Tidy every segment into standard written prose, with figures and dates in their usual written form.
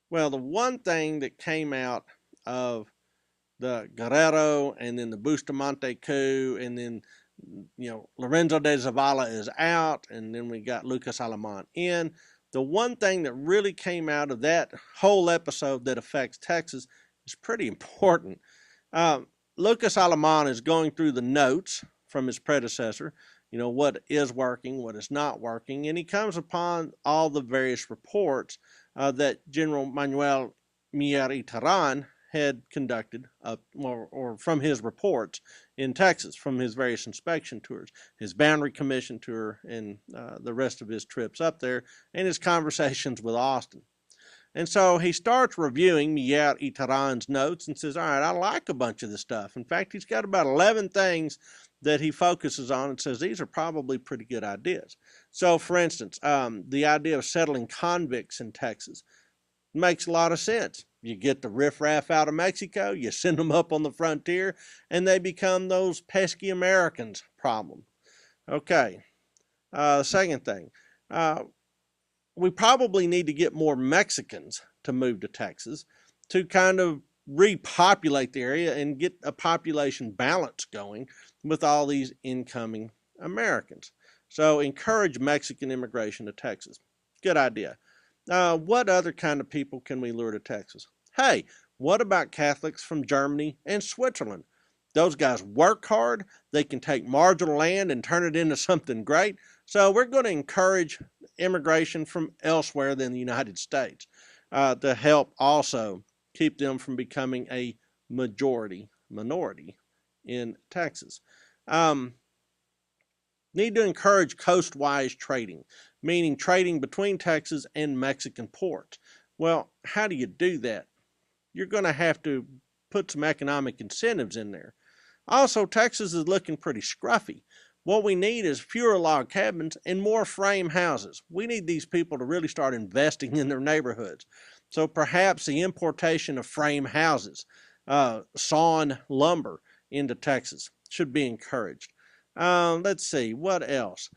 Well, the one thing that came out of the Guerrero and then the Bustamante coup, and then Lorenzo de Zavala is out, and then we got Lucas Alaman in. The one thing that really came out of that whole episode that affects Texas is pretty important. Uh, Lucas Alaman is going through the notes from his predecessor, what is working, what is not working, and he comes upon all the various reports that General Manuel Mier y Terán had conducted, or from his reports in Texas, from his various inspection tours, his boundary commission tour, and the rest of his trips up there, and his conversations with Austin. And so he starts reviewing Mier y Terán's notes and says, all right, I like a bunch of this stuff. In fact, he's got about 11 things that he focuses on and says these are probably pretty good ideas. So, for instance, the idea of settling convicts in Texas makes a lot of sense. You get the riffraff out of Mexico, you send them up on the frontier, and they become those pesky Americans problem. Okay, the second thing, we probably need to get more Mexicans to move to Texas to kind of repopulate the area and get a population balance going with all these incoming Americans. So encourage Mexican immigration to Texas. Good idea. What other kind of people can we lure to Texas? Hey, what about Catholics from Germany and Switzerland? Those guys work hard. They can take marginal land and turn it into something great. So we're going to encourage immigration from elsewhere than the United States to help also keep them from becoming a minority in Texas. Need to encourage coastwise trading, meaning trading between Texas and Mexican ports. Well, how do you do that? You're going to have to put some economic incentives in there. Also, Texas is looking pretty scruffy. What we need is fewer log cabins and more frame houses. We need these people to really start investing in their neighborhoods. So perhaps the importation of frame houses, sawn lumber into Texas should be encouraged. Let's see, what else?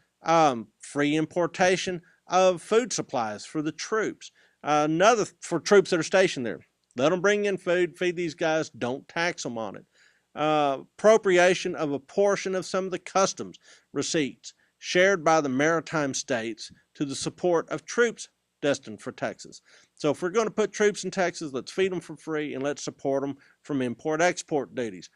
Free importation of food supplies for the troops. Another for troops that are stationed there. Let them bring in food, feed these guys, don't tax them on it. Appropriation of a portion of some of the customs receipts shared by the maritime states to the support of troops destined for Texas. So if we're going to put troops in Texas, let's feed them for free and let's support them from import-export duties.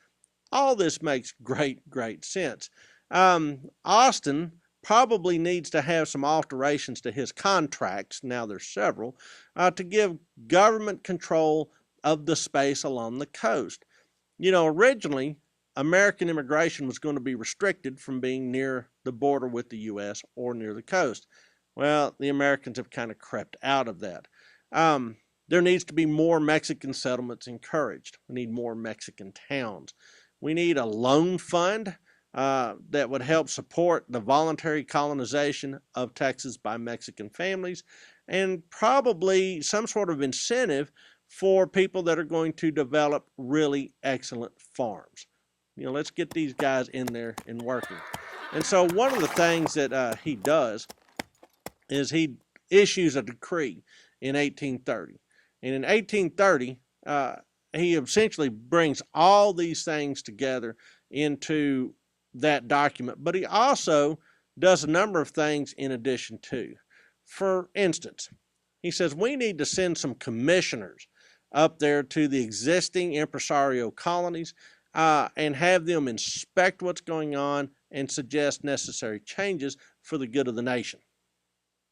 All this makes great sense. Austin probably needs to have some alterations to his contracts, now there's several, to give government control of the space along the coast. Originally, American immigration was going to be restricted from being near the border with the U.S. or near the coast. Well, the Americans have kind of crept out of that. There needs to be more Mexican settlements encouraged. We need more Mexican towns. We need a loan fund that would help support the voluntary colonization of Texas by Mexican families, and probably some sort of incentive for people that are going to develop really excellent farms. Let's get these guys in there and working. And so one of the things that he does is he issues a decree in 1830. And in 1830, he essentially brings all these things together into that document, but he also does a number of things in addition to. For instance, he says we need to send some commissioners up there to the existing impresario colonies and have them inspect what's going on and suggest necessary changes for the good of the nation.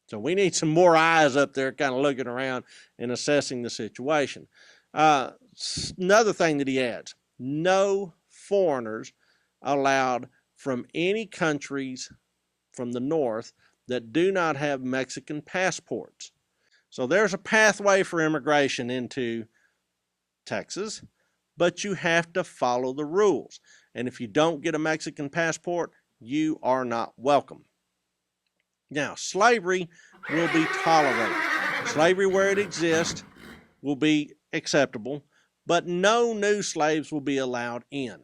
So we need some more eyes up there kind of looking around and assessing the situation. Another thing that he adds, no foreigners allowed from any countries from the north that do not have Mexican passports. So there's a pathway for immigration into Texas, but you have to follow the rules. And if you don't get a Mexican passport, you are not welcome. Now, slavery will be tolerated. Slavery where it exists will be acceptable, but no new slaves will be allowed in.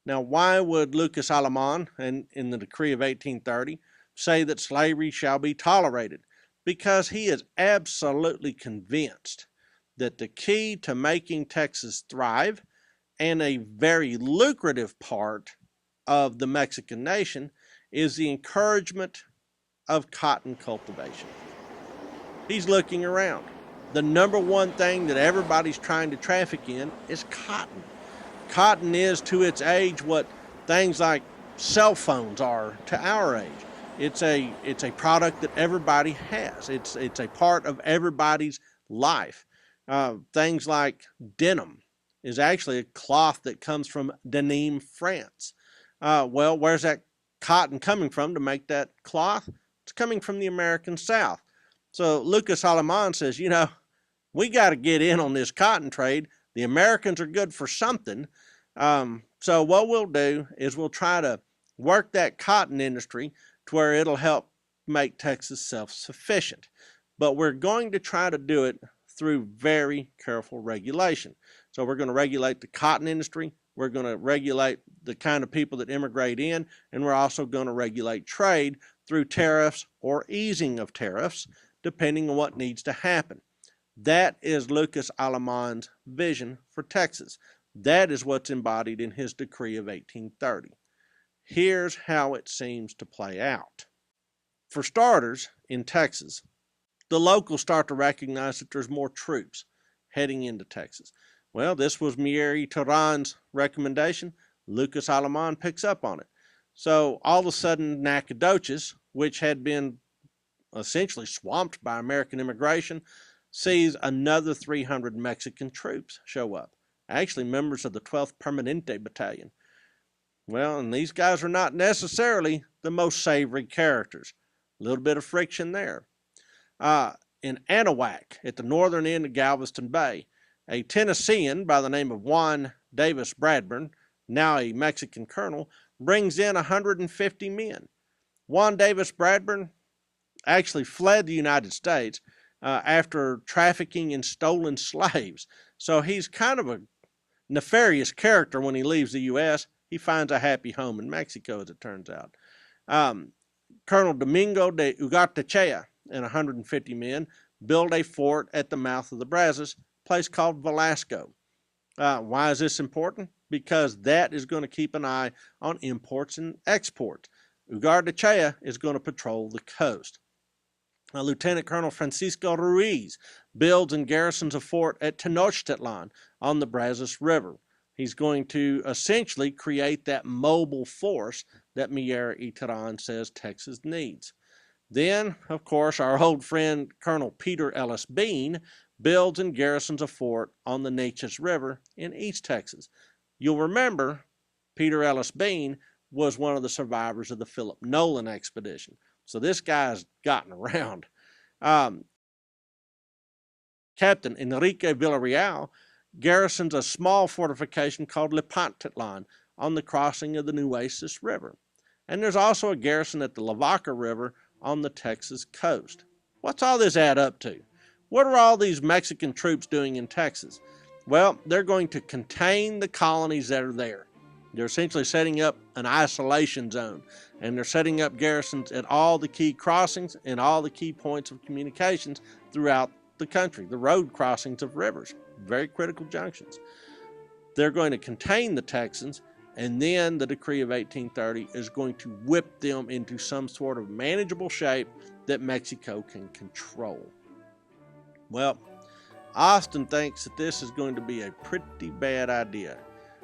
Now, why would Lucas Alaman, in the decree of 1830, say that slavery shall be tolerated? Because he is absolutely convinced that the key to making Texas thrive and a very lucrative part of the Mexican nation is the encouragement of cotton cultivation. He's looking around. The number one thing that everybody's trying to traffic in is cotton. Cotton is to its age what things like cell phones are to our age. It's a product that everybody has. It's a part of everybody's life. Things like denim is actually a cloth that comes from Denim, France. Well, where's that cotton coming from to make that cloth? It's coming from the American South. So Lucas Alaman says, we got to get in on this cotton trade. The Americans are good for something. So what we'll do is we'll try to work that cotton industry to where it'll help make Texas self-sufficient. But we're going to try to do it through very careful regulation. So we're going to regulate the cotton industry. We're going to regulate the kind of people that immigrate in, and we're also going to regulate trade through tariffs or easing of tariffs, depending on what needs to happen. That is Lucas Alaman's vision for Texas. That is what's embodied in his decree of 1830. Here's how it seems to play out. For starters, in Texas, the locals start to recognize that there's more troops heading into Texas. Well, this was Mier y Terán's recommendation. Lucas Alaman picks up on it. So all of a sudden, Nacogdoches, which had been essentially swamped by American immigration, sees another 300 Mexican troops show up. Actually, members of the 12th Permanente Battalion. Well, and these guys are not necessarily the most savory characters. A little bit of friction there. In Anahuac, at the northern end of Galveston Bay, a Tennessean by the name of Juan Davis Bradburn, now a Mexican colonel, brings in 150 men. Juan Davis Bradburn actually fled the United States after trafficking in stolen slaves. So he's kind of a nefarious character when he leaves the U.S. He finds a happy home in Mexico, as it turns out. Colonel Domingo de Ugartechea and 150 men build a fort at the mouth of the Brazos, a place called Velasco. Why is this important? Because that is going to keep an eye on imports and exports. Ugartechea is going to patrol the coast. Lieutenant Colonel Francisco Ruiz builds and garrisons a fort at Tenochtitlan on the Brazos River. He's going to essentially create that mobile force that Mier y Terán says Texas needs. Then, of course, our old friend Colonel Peter Ellis Bean builds and garrisons a fort on the Neches River in East Texas. You'll remember Peter Ellis Bean was one of the survivors of the Philip Nolan expedition. So this guy's gotten around. Captain Enrique Villarreal garrisons a small fortification called Lepantitlan on the crossing of the Nueces River. And there's also a garrison at the Lavaca River on the Texas coast. What's all this add up to? What are all these Mexican troops doing in Texas? Well, they're going to contain the colonies that are there. They're essentially setting up an isolation zone, and they're setting up garrisons at all the key crossings and all the key points of communications throughout the country, the road crossings of rivers, very critical junctions. They're going to contain the Texans, and then the decree of 1830 is going to whip them into some sort of manageable shape that Mexico can control. Well, Austin thinks that this is going to be a pretty bad idea.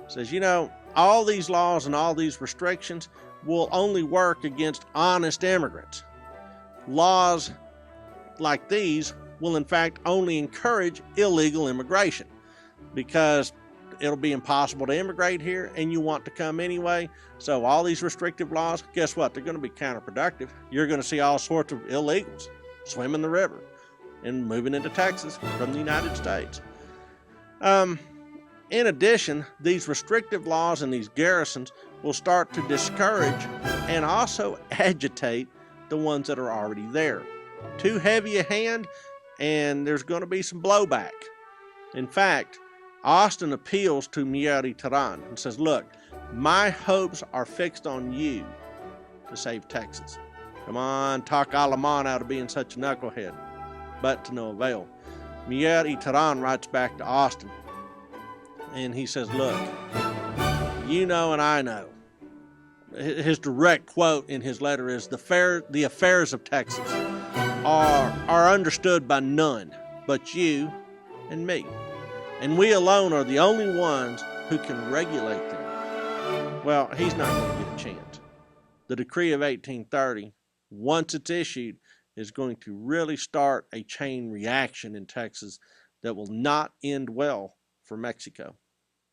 Says, all these laws and all these restrictions will only work against honest immigrants. Laws like these will in fact only encourage illegal immigration because it'll be impossible to immigrate here and you want to come anyway. So all these restrictive laws, guess what? They're going to be counterproductive. You're going to see all sorts of illegals swimming the river and moving into Texas from the United States. In addition, these restrictive laws and these garrisons will start to discourage and also agitate the ones that are already there. Too heavy a hand, and there's going to be some blowback. In fact, Austin appeals to Mier y Terán and says, look, my hopes are fixed on you to save Texas. Come on, talk Alaman out of being such a knucklehead, but to no avail. Miguel y Terán writes back to Austin, and he says, look, you know and I know. His direct quote in his letter is, the affairs of Texas are understood by none but you and me. And we alone are the only ones who can regulate them. Well, he's not going to get a chance. The decree of 1830, once it's issued, is going to really start a chain reaction in Texas that will not end well for Mexico.